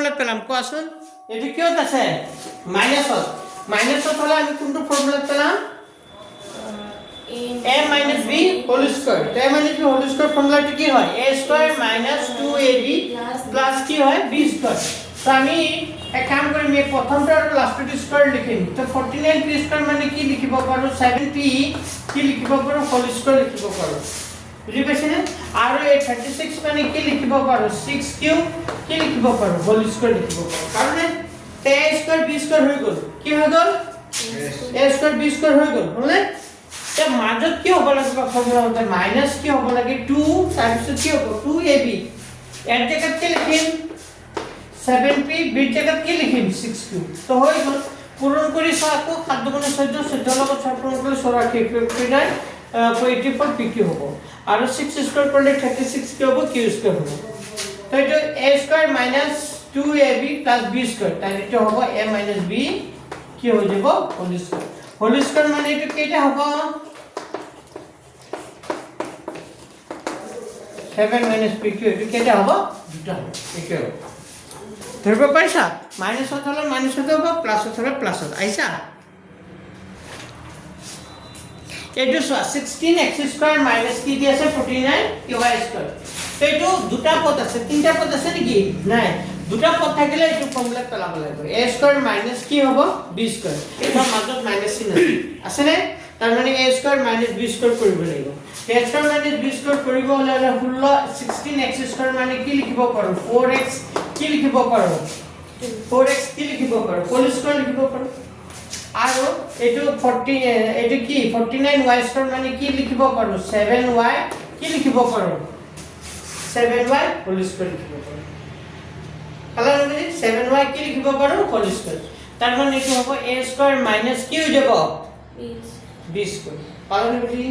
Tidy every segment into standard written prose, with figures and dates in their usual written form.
ফৰ্মুলাত পেলাম কোৱাচোন এটো কিয় আছে মাইনাসত হলে আমি কোনটো ফৰ্মুলাত পেলাম a minus b whole square a minus b whole square ফর্মুলাটি কি হয় a square minus 2ab plus কি হয় b square তো আমি এক কাম কৰিম এই প্ৰথমটো আৰু লাষ্টটো স্কয়াৰ লিখিম তো 49p স্কয়াৰ মানে কি লিখিব পাৰো 7p কি লিখিব পাৰো হোল স্কয়াৰ লিখিব পাৰো বুজি পাইছেনে আৰু এই 36 মানে কি লিখিব পাৰো 6 কিউব কি লিখিব পাৰো হোল স্কয়াৰ লিখিব পাৰো কাৰণ a স্কয়াৰ b স্কয়াৰ হৈ গল কি হৈ গল a স্কয়াৰ b স্কয়াৰ হৈ গল হলে তে মাজত কি হ'ব লাগিব ফৰ্মুলা মতে মাইনাস কি হ'ব লাগে 2 তাৰপিছত কি হ'ব 2ab এর জায়গাত কি লিখিম 7p b এর জায়গাত কি লিখিম 6q তো হৈ গল পূরণ কৰি সাকো 7 গুণে 14 14 লগত 6 পূৰণ কৰি 84 যায় 84 pq হ'ব আৰু 6 স্কয়ার করলে 36 কি হ'ব q স্কয়ার হ'ব তো এটা a square minus 2ab plus b square তাই এটা হ'ব a minus b কি হৈ যাব হোল স্কয়ার মানে এটা কেটা হ'ব 7 minus pq এটা কেটা হ'ব দুটা হ'ব pq ধৰিব পাৰিছা মাইনাস হলে মাইনাস হ'ব প্লাস হলে প্লাস আইছা এটো 16x স্কয়ার মাইনাস কি দি আছে 49y স্কয়ার তো এটো দুটা পদ আছে তিনটা পদ আছে নেকি নাই দুটা পদ থাকিলে এটো ফর্মুলা পেলাব লাগিব a স্কয়ার মাইনাস কি হ'ব b স্কয়ার এটা মাজত মাইনাস চিন আছে নে তাৰ মানে a square minus b square কৰিব লাগিব a square minus b square কৰিব হলে 16x স্কয়াৰ মানে কি লিখিব পাৰো 4x কি লিখিব পাৰো 4x কি লিখিব পাৰো হোল স্কয়াৰ লিখিব পাৰো আৰু এটো 40 এটো কি 49y স্কয়াৰ মানে কি লিখিব পাৰো 7y কি লিখিব পাৰো 7y হোল স্কয়াৰ লিখিব পাৰো কালা মানে 7y কি লিখিব পাৰো হোল স্কয়াৰ তাৰ মানে এটো হ'ব a স্কয়ার মাইনাস কি হৈ যাব b স্কয়ার কালা মানে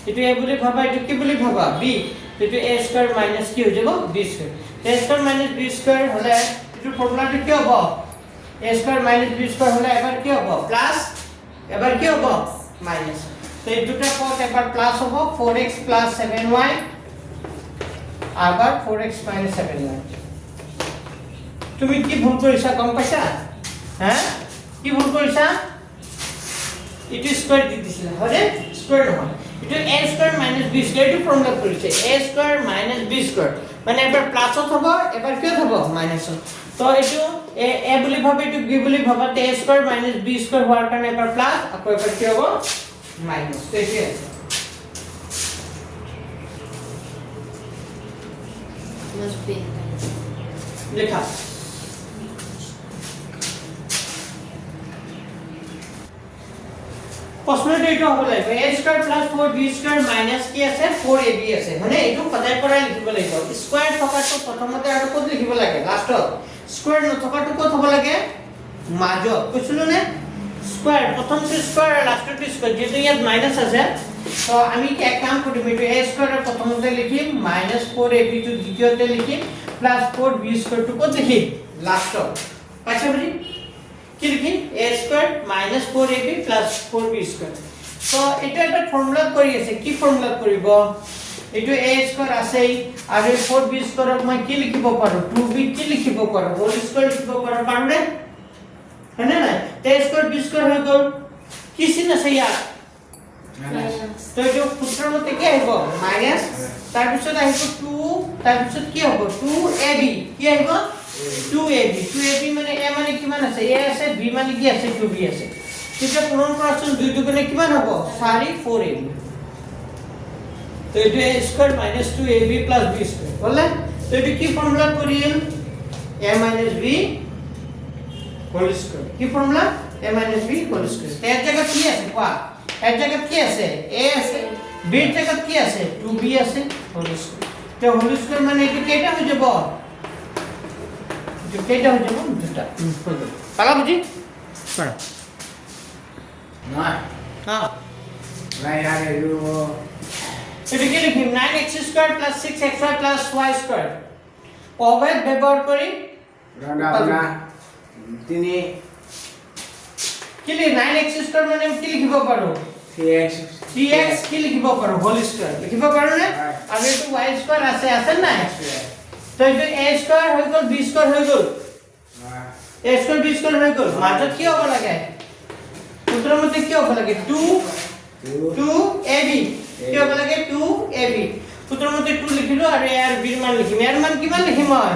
এটো a বুলি ভাবা এটো কি বুলি ভাবা b এটো a স্কয়ার মাইনাস কি হৈ যাব b square a square minus b square হলে এটো ফর্মুলাটো কি হ'ব a square minus b square হলে এবাৰ কি হ'ব প্লাস এবাৰ কি হ'ব মাইনাস তো এই দুটা পদ এবাৰ প্লাস হ'ব 4x plus 7y আবাৰ 4x minus 7y তুমি কি ভুল কৰিছা গম পাইছা হ্যাঁ কি ভুল কৰিছা এটো স্কয়াৰ দি দিছিল হৰে স্কয়াৰ নহয় এটো a square minus b square এটো ফৰ্মুলা কৰিছে a square minus b square মানে এবাৰ প্লাসত হ'ব এবাৰ কি হ'ব মাইনাসত তো এটো a বুলি ভাবে এটো b বুলি ভাবাতে a square minus b square হোৱাৰ কাৰণে এবাৰ প্লাস আকৌ এবাৰ কি হ'ব মাইনাস তো এটো আছে must be লেখা প্রশ্নটো এইটো হ'ব লাগিব a square plus 4b square minus কি আছে 4ab আছে মানে এইটো সদায় পৰাই লিখিব লাগিব স্কয়াৰ থকাটো প্ৰথমতে আৰু ক'ত লিখিব লাগে লাষ্টত স্কয়ার নথকাটো ক'ত হ'ব লাগে মাজত কৈছিলো নে স্কয়ার প্ৰথমটো স্কয়াৰ লাষ্টটো স্কয়াৰ যেটো ইয়াত মাইনাস আছে তো আমি কি এক কাম কৰিম এইটো a স্কয়াৰ প্ৰথমতে লিখিম মাইনাস 4ab টো দ্বিতীয়তে লিখিম প্লাস 4b স্কয়ার টো ক'ত লিখিম লাষ্টত পাইছা বুজি কি লিখিম a square minus 4ab plus 4b square তো এটা একটা ফর্মুলা কৰি আছে কি ফৰ্মুলা কৰিব এটো a স্কয়াৰ আছে আৰু 4b স্কয়াৰক মই কি লিখিব পাৰো 2b কি লিখিব পাৰো হোল স্কয়াৰ লিখিব পাৰো পাৰোনে হয়নে নাই a স্কয়াৰ b স্কয়াৰ হৈ গল কি চিন আছে ইয়াত তো এটো সূত্ৰৰ মতে কি আহিব মাইনাস তাৰ পিছত আহিব 2 তাৰ পিছত কি হ'ব 2ab কি আহিব 2ab মানে a মানে কিমান আছে a আছে b মানে কি আছে 2b আছে তেতিয়া পূৰণ কৰাচোন 2 দুগুণে কিমান হ'ব 4 4ab তো এটো a square minus 2ab plus b square বললে তো এটো কি ফর্মুলা কৰিল a minus b হোল স্কয়াৰ কি ফৰ্মুলা a minus b হোল স্কয়াৰ এৰ জায়গা কি আছে কোৱা এর জায়গা কি আছে a আছে b এর জায়গা কি আছে 2b আছে হোল স্কয়ার তো হোল স্কয়ার মানে এটো কেটা হৈ যাব কেটা হৈ যাব দুটা পালা বুজি কৰা না হ্যাঁ নাই আরে ইউ এটো কি লিখিম 9x square plus 6xy plus y square অভেদ ব্যবহার করি রান্না তিনি কি লি 9x স্কয়ার মানে কি লিখিব পাৰো 3x কি লিখিব পাৰো হোল স্কয়াৰ লিখিব পাৰো নে আৰু এটো y স্কয়ার আছে না তো এটো a স্কয়ার হৈ গল b স্কয়ার হৈ গল a স্কয়ার b স্কয়ার হৈ গ'ল মাজত কি হ'ব লাগে সূত্ৰৰ মতে কি হ'ব লাগে 2ab কি হ'ব লাগে 2ab সূত্ৰৰ মতে 2 লিখিলো আৰু a আৰু b ৰ মান লিখিম ইয়াৰ মান কিমান লিখিম মই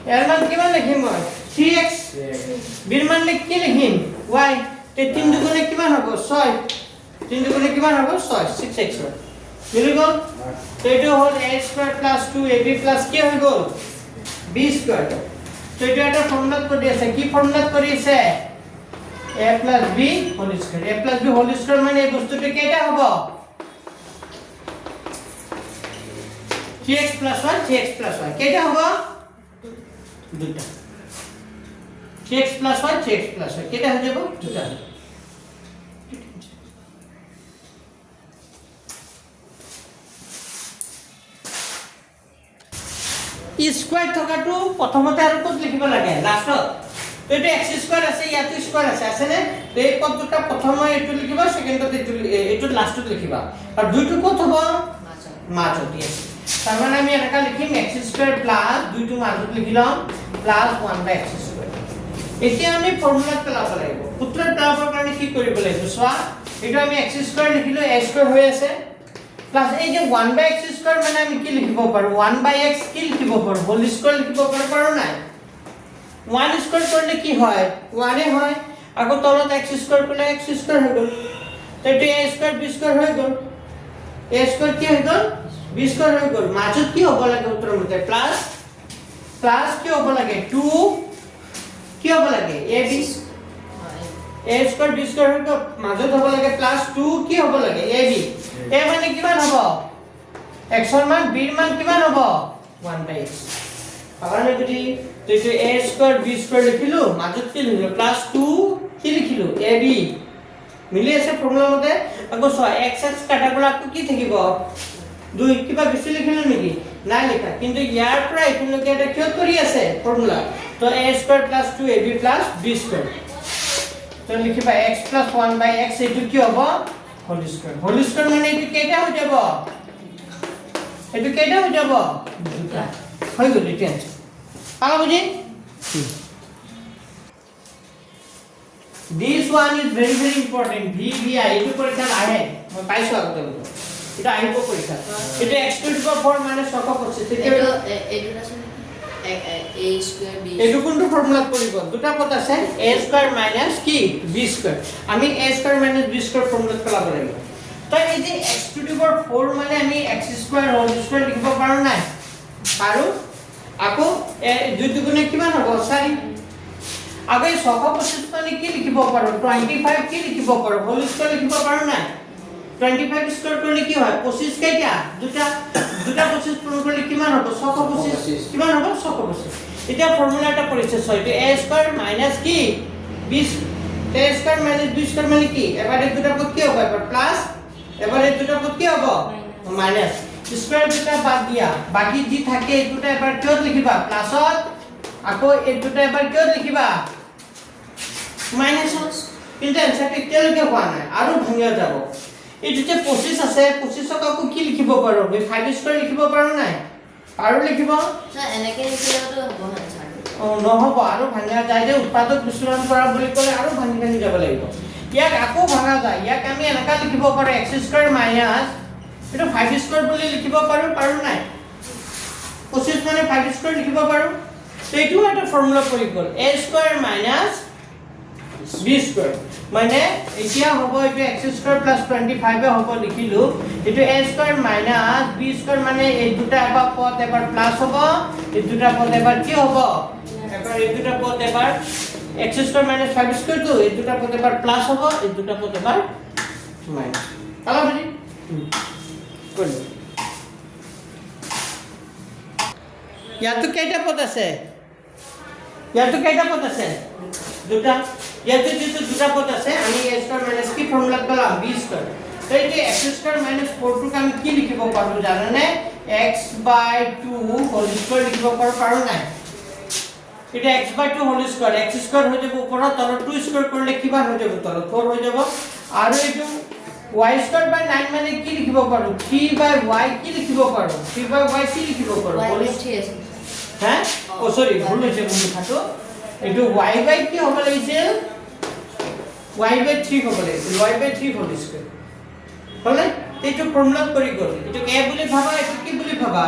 ইয়াৰ মান কিমান লিখিম মই 3x b ৰ মান কি লিখিম y তে 3 দুগুণে কিমান হ'ব 6 3 দুগুণে কিমান হ'ব 6 6x মিলি গ'ল তো এইটো হ'ল a square plus 2ab plus কি হৈ গ'ল b স্কয়াৰ তো এটা একটা ফৰ্মুলা কৰি আছে কি ফৰ্মুলা কৰি আছে a plus b whole square a plus b whole square মানে এই বস্তুটা কেটা হবে 3x plus 1 3x plus 1 কেটা হবে দুটা 3x plus 1 3x plus 1 কেটা হয়ে যাবে দুটা স্কয়ার থকাটো প্ৰথমতে আৰু ক'ত লিখিব লাগে লাষ্টত তো এটা x স্কয়াৰ আছে ইয়াতে স্কয়াৰ আছে নে তো এই পদটা প্ৰথমে এটো লিখিবা সেকেন্ডত এটো লাষ্টত লিখিবা আৰু দুইটো ক'ত হ'ব মাজত দিয়ে তাৰ মানে আমি এনেকা লিখিম x স্কয়ার প্লাস দুইটো মাজত লিখিলাম প্লাস 1/x স্কয়ার এতিয়া আমি ফৰ্মুলাত পেলাব লাগিব সূত্ৰত পেলাবৰ কাৰণে কি কৰিব লাগিব চোৱা এটা আমি x স্কয়ার লিখিলো a স্কয়ার হৈ আছে প্লাস এই যে 1/x স্কয়ার মানে আমি কি লিখিব পাৰো 1/x কি লিখিব পাৰো হোল স্কয়াৰ লিখিব পাৰো নাই 1 স্কয়ার করলে কি হয় 1 এ হয় আগো তলত x স্কয়ার করলে x স্কয়ার হৈ গ'ল তো এটা a স্কয়ার b স্কয়ার হৈ গ'ল a স্কয়ার কি হৈ গ'ল b স্কয়ার হৈ গ'ল মাজত কি হ'ব লাগে উত্তৰ মতে প্লাস প্লাস কি হ'ব লাগে 2 কি হ'ব লাগে ab a square b square হৈ গ'ল মাজত হ'ব লাগে প্লাস 2 কি হ'ব লাগে ab a মানে কিমান হ'ব x ৰ মান b ৰ মান কিমান হ'ব 1/x পাবানে যদি তো এটা a স্কয়ার b স্কয়ার লিখিলো মাজত কি লিখিলো প্লাস 2 কি লিখিলো ab মিলি আছে ফর্মুলা মতে আকৌ ছ x x কাটাগুলা আকৌ কি থাকিব 2 কিবা বেছি লিখিলো নেকি নাই লেখা কিন্তু ইয়াৰ পৰা এটোলৈকে এটা কিয় কৰি আছে ফর্মুলা তো a square plus 2ab plus b square তো লিখিবা x 1/x এটো কি হ'ব হোল স্কয়ার মানে এটো কেটা হৈ যাব এটো কেটা হৈ যাব দুটা হৈ গ'ল এটা পালা বুঝি this one is very important vbi এটো পরীক্ষা আহে মই পাইছো আগতে এটা আহিব পরীক্ষা এটা x to the power minus 625 থেকে এটো আছে a স্কয়ার b এটো কোনটো ফর্মুলা কৰিব দুটা পদ আছে a স্কয়ার মাইনাস কি b স্কয়ার আমি a square minus b square formula পেলাব লাগিব তো এই যে x to the power 4 মানে আমি x স্কয়ার হোল স্কয়ার লিখিব পাৰো নাই পাৰো আকৌ দুই দুগুণে কিমান হ'ব 4 আকৌ 625 মানে কি লিখিব পাৰো 25 কি লিখিব পাৰো হোল স্কয়াৰ লিখিব পাৰো নাই 25 স্কয়ার করলে কি হয় 25 কেটা দুটা 25 পূরণ করলে কিমান হবে 625 কিমান হবে 625 এটা ফর্মুলাটা পড়েছে 6 a স্কয়ার মাইনাস কি 20 a square minus b square মানে কি এবারে দুটা পদ কি হবে এবার প্লাস এবারে দুটা পদ কি হবে মাইনাস স্কয়ার দুটা বাদ দিয়া বাকি যি থাকে এই দুটা এবাৰ কিয় লিখিবা প্লাসত আকৌ এই দুটা এবাৰ কিয় লিখিবা মাইনাসত কিন্তু এনসাৰটা কেলৈকে হোৱা নাই আৰু ভাঙিয়া যাব এই যে 25 আছে 25 কাকো কি লিখিব পাৰো 5 স্কয়াৰ লিখিব পাৰো নাই আৰু লিখিব স্যাৰ এনেকে লিখিলেতো হ'ব না স্যাৰ নহব আৰু ভাঙা যায় যে উৎপাদক বিশ্লেষণ কৰা বুলি ক'লে আৰু ভাঙি যাব লাগিব ইয়াক আকৌ ভাঙা যায় ইয়াক আমি এনেকা লিখিব পাৰো x স্কয়াৰ মাইনাস এটা 5 স্কয়াৰ বুলি লিখিব পাৰো নাই 25 মানে 5 স্কয়াৰ লিখিব পাৰো তো এইটো এটা ফৰ্মুলা পৰি গ'ল a square minus b square মানে এতিয়া হ'ব এটা x স্কয়ার প্লাস 25 এ হ'ব লিখিলো এটো a square minus b square মানে এই দুটা এবাৰ পদ এবাৰ প্লাস হ'ব এই দুটা পদ এবাৰ কি হ'ব এবাৰ এই দুটা পদ এবাৰ x স্কয়াৰ মাইনাস 5 স্কয়াৰ তো এই দুটা পদ এবাৰ প্লাস হ'ব এই দুটা পদ এবাৰ মাইনাস পালা বুঝি কোন ইয়াতো কেইটা পদ আছে দুটা ইয়াতে যেটো দুটা পদ আছে আমি a স্কয়ার মাইনাস কি ফর্মুলা পেলাম b স্কয়ার তো এই যে x স্কয়ার মাইনাস 4 টোক আমি কি লিখিব পাৰো জানানে x/2 হোল স্কয়াৰ লিখিব পাৰো নাই এটা x/2 whole square x square হৈ যাব ওপৰত তল 2 স্কয়াৰ কৰলে কিমান হৈ যাব তল 4 হৈ যাব আৰু এইটো y স্কয়াৰ বাই 9 মানে কি লিখিব পাৰো 3/y কি লিখিব পাৰো 3/y কি লিখিব পাৰো y ঠিক আছে হ্যাঁ ও সরি ভুল হয়েছে বন্ধু খাটো এইটো y বাই কি হ'ব লাগিছিল y বাই 3 হ'ব লাগিছিল y বাই 3 হোল স্কয়াৰ হলে এইটো ফৰ্মুলাত কৰি গ'ল এইটো a বুলি ভাবা এইটো কি বুলি ভাবা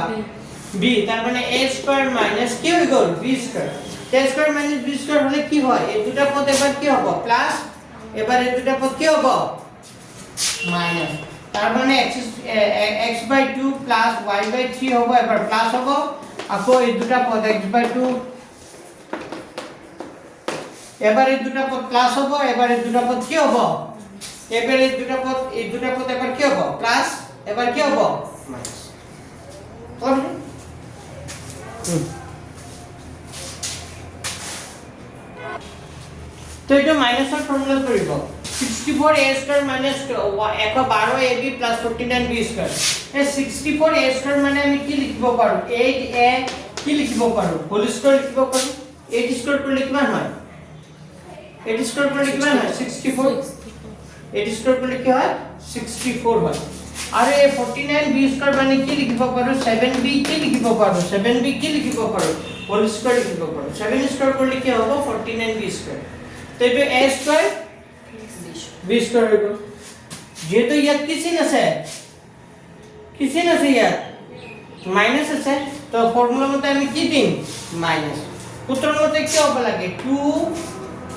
b তাৰ মানে a স্কয়াৰ মাইনাস কি হৈ গ'ল b square a square minus b square হলে কি হয় এই দুটা পদ এবাৰ কি হ'ব প্লাস এবাৰ এই দুটা পদ কি হ'ব মাইনাস তাৰ মানে x বাই 2 প্লাস y বাই 3 হ'ব এবাৰ প্লাস হ'ব আকৌ এই দুটা পদ x বাই 2 এবাৰ এই দুটা পদ প্লাস হ'ব এবাৰ এই দুটা পদ কি হ'ব এবাৰ এই দুটা পদ এবাৰ কি হ'ব প্লাস এবাৰ কি হ'ব মাইনাস ওকে তো এটা মাইনাসৰ ফৰ্মুলা কৰিব 64a square minus 112ab plus 49b square এই 64a স্কয়াৰ মানে আমি কি লিখিব পাৰো 8a কি লিখিব পাৰো হোল স্কয়াৰ লিখিব পাৰো 8 স্কয়ার করলে কিমান হয় 8 স্কয়ার করলে কিমান হয় 64 8 স্কয়ার করলে কি হয় 64 হয় আৰু এই 49b স্কয়াৰ মানে কি লিখিব পাৰো 7b কি লিখিব পাৰো 7b কি লিখিব পাৰো হোল স্কয়াৰ লিখিব পাৰো 7 স্কয়ার করলে কি হ'ব 49b স্কয়ার তো এইটো a স্কয়ার b স্কয়ার হৈ গ'ল যেহেতু ইয়াত কি চিন আছে ইয়াত মাইনাস আছে তো ফর্মুলা মতে আমি কি দিম মাইনাস সূত্ৰৰ মতে কি হ'ব লাগে 2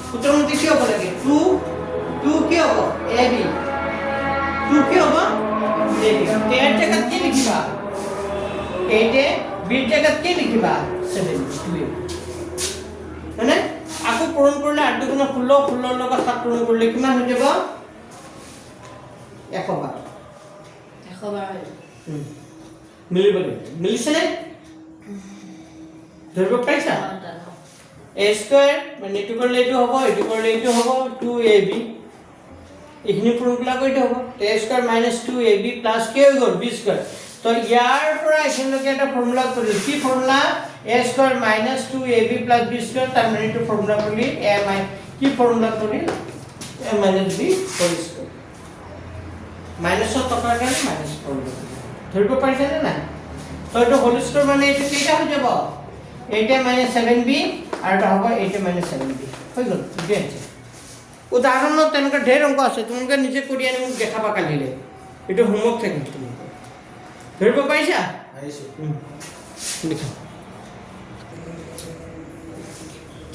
সূত্ৰৰ মতে কি হ'ব লাগে 2 কি হ'ব ab 2 কি হ'ব ab এর জায়গাত কি লিখিবা 8 এ b এর জায়গাত কি লিখিবা 7 2 মানে আকো পূরণ করলে 8 দুগুণ 16 16 লগ 7 পূরণ করলে কিমান হৈ যাব 112 মিলিছে নে ধৰিব পাইছা a স্কয়ার মানে এটো করলে এটো হ'ব এটো করলে এটো হ'ব 2ab এখিনি পূরণ করলে কইটো হ'ব a square minus 2ab plus কি হৈ গ'ল b স্কয়ার তো ইয়াৰ পৰা এখিনলৈকে এটা ফৰ্মুলা কৰিল কি formula a square minus 2ab plus b square তার মানে এটো ফর্মুলা করলি a কি ফর্মুলা করলি a minus b whole square minus টকা গেল মাইনাস ফর্মুলা ধৰিব পাৰিছে না তো এটো হোল স্কয়ার মানে এটো কিটা হৈ যাব 8a মাইনাস 7b আর এটা হবে 8a মাইনাস 7b হৈ গ'ল ঠিক আছে উদাহৰণত তেনেকা ঢেৰ অংক আছে তোমালোকে নিজে কৰি আনি মোক দেখাবা কালিলে এটো হোমৱৰ্ক থাকিব তোমালোকৰ ধৰিব পাৰিছা পাৰিছো লিখা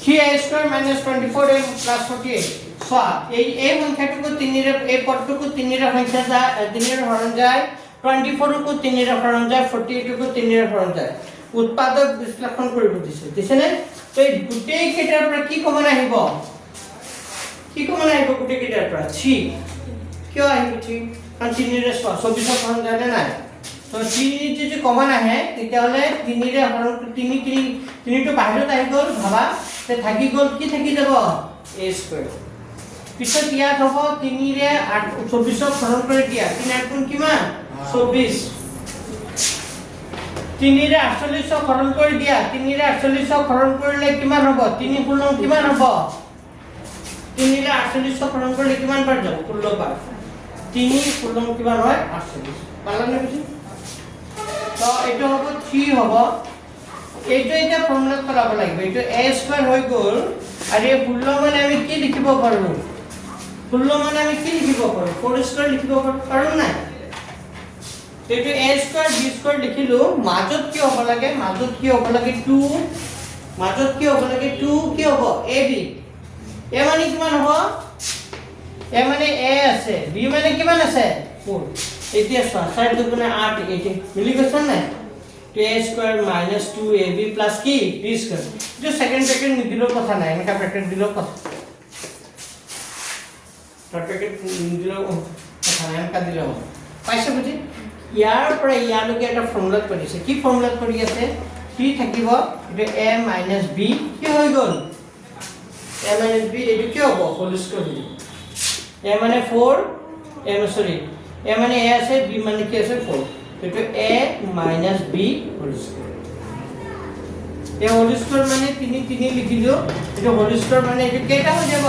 3a square minus 24a plus 48 so এই সংখ্যাটুকু 3 এর এই পদটুকু 3 এর সংখ্যা যায় 3 এর হরণ যায় 24 কো 3 এর হরণ যায় 48 কো 3 এর হরণ যায় উৎপাদক বিশ্লেষণ কৰিব দিছে নে তো এই গুটেই কেইটাৰ পৰা কি কমন আহিব গুটেই কেইটাৰ পৰা 3 কিয় আহিব 3 কাৰণ 3 এর 24 হরণ যায় না তো 3 যদি কমন আহে তেতিয়াহলে 3 এর হরণ 3 তো বাহিৰত আহি গ'ল ভাবা তে থাকি গ'ল কি থাকি যাব a স্কয়ার পিছত ইয়াত হ'ব 3 ৰে 24 হৰণ কৰি দিয়া 3 8 গুণ কিমান 24 3 ৰে 48 হৰণ কৰি দিয়া 3 ৰে 48 হৰণ কৰিলে কিমান হ'ব 3 গুণ কিমান হ'ব 3 ৰে 48 হৰণ কৰিলে কিমান পাৰ যাব 16 পাৰ 3 গুণ কিমান হয় 48 পালানে বুজি তো এটা হ'ব 3 হ'ব এইটো এটা ফর্মুলা কৰাব লাগিব এইটো a স্কয়াৰ হৈ গ'ল আৰু এই 16 মানে আমি কি লিখিব পাৰো 16 মানে আমি কি লিখিব পাৰো 4 স্কয়াৰ লিখিব পাৰো কাৰণ নাই এইটো a স্কয়ার b স্কয়ার লিখিলো মাজত কি হ'ব লাগে 2 মাজত কি হ'ব লাগে 2 কি হ'ব ab a মানে কিমান হ'ব a মানে a আছে b মানে কিমান আছে 4 এতিয়া 4 দুগুণ 8 এইটো মিলি গৈছে নাই a square minus 2ab plus কি b স্কয়ার যে সেকেন্ড ব্র্যাকেট নিদিলো কথা নাই এনেকা ব্র্যাকেট দিলো কথা থার্ড ব্র্যাকেট নিদিলো কথা নাই এনেকা দিলো পাইছে বুজি ইয়াৰ পৰা ইয়ালৈকে এটা ফৰ্মুলা কৰিছে কি ফৰ্মুলা কৰি আছে কি থাকিব এটা a মাইনাস b কি হৈ গ'ল a মাইনাস b এটো কি হ'ব হোল স্কয়ার a মানে 4 a মানে a আছে b মানে কি আছে 4 এটো a minus b whole square a whole square মানে 3 লিখিলো এটো হোল স্কয়ার মানে এটো কেটা হৈ যাব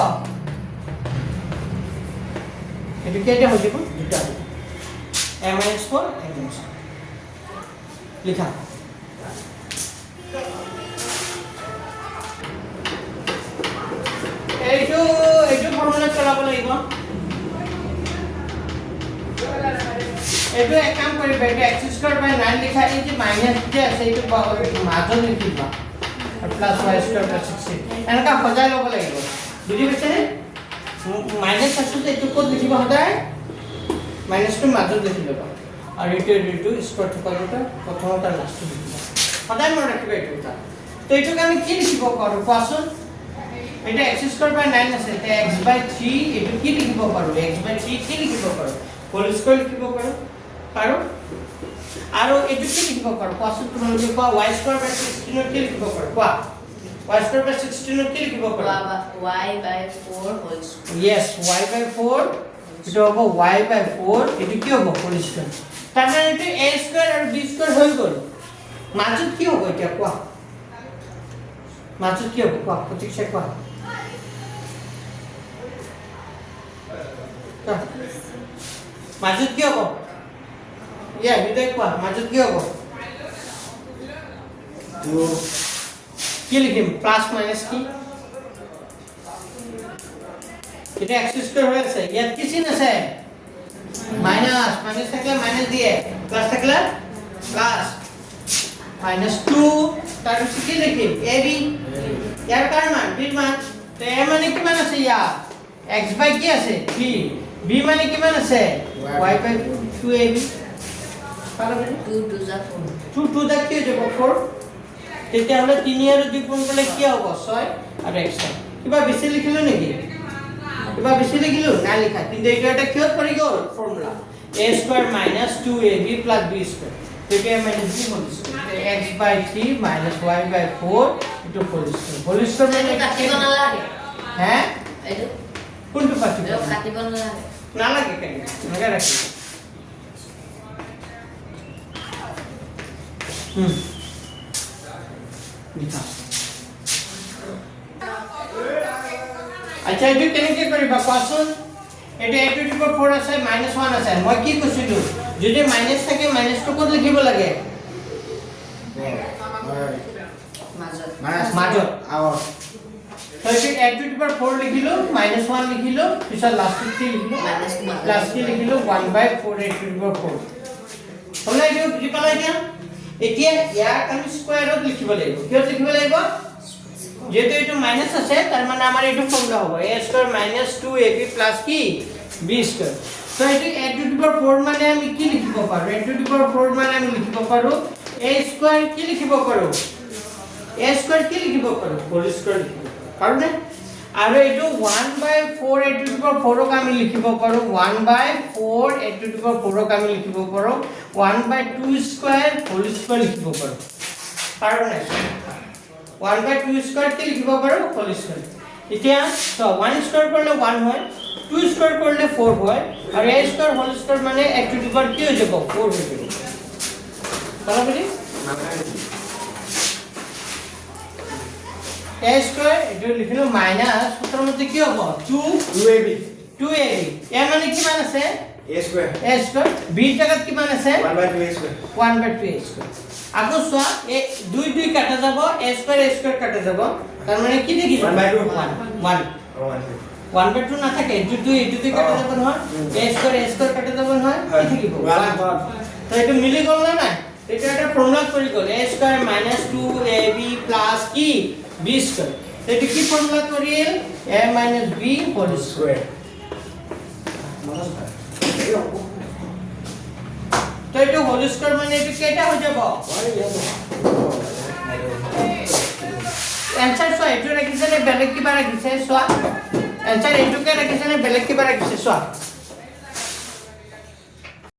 এটো কেটা হৈ যাব দুটা a minus 4 a minus 4 লিখা এইটো ফৰ্মুলা চলাব লাগিব এইটো এক কাম কৰিবা এইটো x² বাই 9 লিখা এই যে মাইনাস যে আছে এইটো মাজত লিখিবা আৰু প্লাস y² প্লাস 16 এনেকা সজাই ল'ব লাগিব বুজি পাইছানে মাইনাস আছে যে এইটো ক'ত লিখিবা সদায় মাইনাসটো মাজত লিখি ল'বা আৰু এইটো স্কোয়াৰ থকা দুটা প্ৰথমত আৰু লাষ্টত লিখিবা সদায় মনত ৰাখিবা এইটো কথা তো এইটোক আমি কি লিখিব পাৰো কোৱাচোন এটা x² বাই 9 আছে তে x/3 এটো কি লিখিব পাৰো x/3 কি লিখিব পাৰো হোল স্কয়াৰ লিখিব পাৰো আৰু এটো কি লিখিব পাৰো কোৱাচোন তোমালোকে কোৱা y² বাই 16 কি লিখিব পাৰো কোৱা y² বাই 16 কি লিখিব পাৰো y/4 whole square yes y/4 এটো হ'ব y/4 এটো কি হ'ব হোল স্কয়ার তাৰ মানে এটো a² আৰু b² হৈ গ'ল মাজত কি হ'ব এতিয়া কোৱা মাজত কি হ'ব কোৱা প্ৰতীক্ষা কোৱা মাজত কি হ'ব ইয়া হৃদয় কোৱা মাজত কি হ'ব 2 কি লিখিম প্লাস মাইনাস কি এটা x² হৈ আছে ইয়াত কি চিন আছে মাইনাস মাইনাস থাকলে মাইনাস দিয়ে প্লাস থাকলে প্লাস -2 তাৰ পিছত কি লিখিম ab ইয়াৰ কাৰ মান b মান তে a মানে কিমান আছে ইয়া x বাই কি আছে 3 b মানে কিমান আছে y by 2ab পাৰবে 2 to the 4 2 দা কি যাব 4 তেতিয়া হলে 3 আৰু 2 গুণ কৰিলে কি হ'ব 6 আৰু x কিবা বেছি লিখিলো নেকি কিবা বেছি লিখিলো না লিখা কিন্তু এইটো এটা কিহত পৰি গ'ল ফৰ্মুলা a² - 2ab + b² তেতিয়া মাইনাস b হ'ল x/3 - y/4 ইটো হোল স্কয়ার মানে কাটিব নালাগে হে এইটো কোনটো কাটিব কাটিব নালাগে নালাগে কাটিব নালাগে ৰাখিব লিখা আচ্ছা এইটো কেনেকৈ কৰিবা কোৱাচোন এটা a⁴ আছে -1 আছে মই কি কৈছিলো যদি মাইনাস থাকে মাইনাসটো ক'ত লিখিব লাগে মাজত আগত তো এইটো a⁴ লিখিলো -1 লিখিলো পিছত লাষ্টত কি লিখিলো প্লাস কি লিখিলো 1/4 a⁴ হলে এইটো বুজি পালা এতিয়া ইয়াক আমি স্কয়াৰত লিখিব লাগিব কিয় লিখিব লাগিব যেহেতু এটো মাইনাস আছে তার মানে আমার এটো ফর্মুলা হবে a² - 2ab + কি b²। তো এটো a⁴ মানে আমি কি লিখিব পাৰো a⁴ মানে আমি লিখিব পাৰো a² কি লিখিব পাৰো a² কি লিখিব পাৰো হোল স্কয়াৰ লিখিব পাৰো না আৰু এটো 1/4 a⁴ ক আমি লিখিব পাৰো 1/4 a⁴ ক আমি লিখিব পাৰো 1/2² হোল স্কয়াৰ লিখিব পাৰো পাৰো না 1/2² কি লিখিব পাৰো হোল স্কয়ার এতিয়া তো 1² করলে 1 হয় 2² করলে 4 হয় আর a² হোল স্কয়ার মানে a⁴ কি হয়ে যাব 4 হয়ে যাব বরাবরই a² এটা লিখিলো মাইনাস সূত্রের মধ্যে কি হবে 2ab এ মানে কি মান আছে a² b জায়গাত কি মান আছে 1/2a²। আকৌ সোয়া এ 2 2 কাটা যাব a² কাটা যাব তার মানে কি দেখি 1/2 না থাকে 2 কাটা যাব নহয় a² কাটা যাব নহয় কি থাকিব 1 তো এটা মিলি গল না এটা একটা ফর্মুলা কৰি গল a² - 2ab + কি b²। তো এটা কি ফর্মুলা করিল a - b হোল স্কয়ার তো এটা হোল স্কয়ার মানে এটা কেটা হয়ে যাব आंसर सो एटो राखिছে নে বেলেগ কিবা ৰাখিছে সোৱা आंसर এটোকে ৰাখিছে নে বেলেগ কিবা ৰাখিছে সোৱা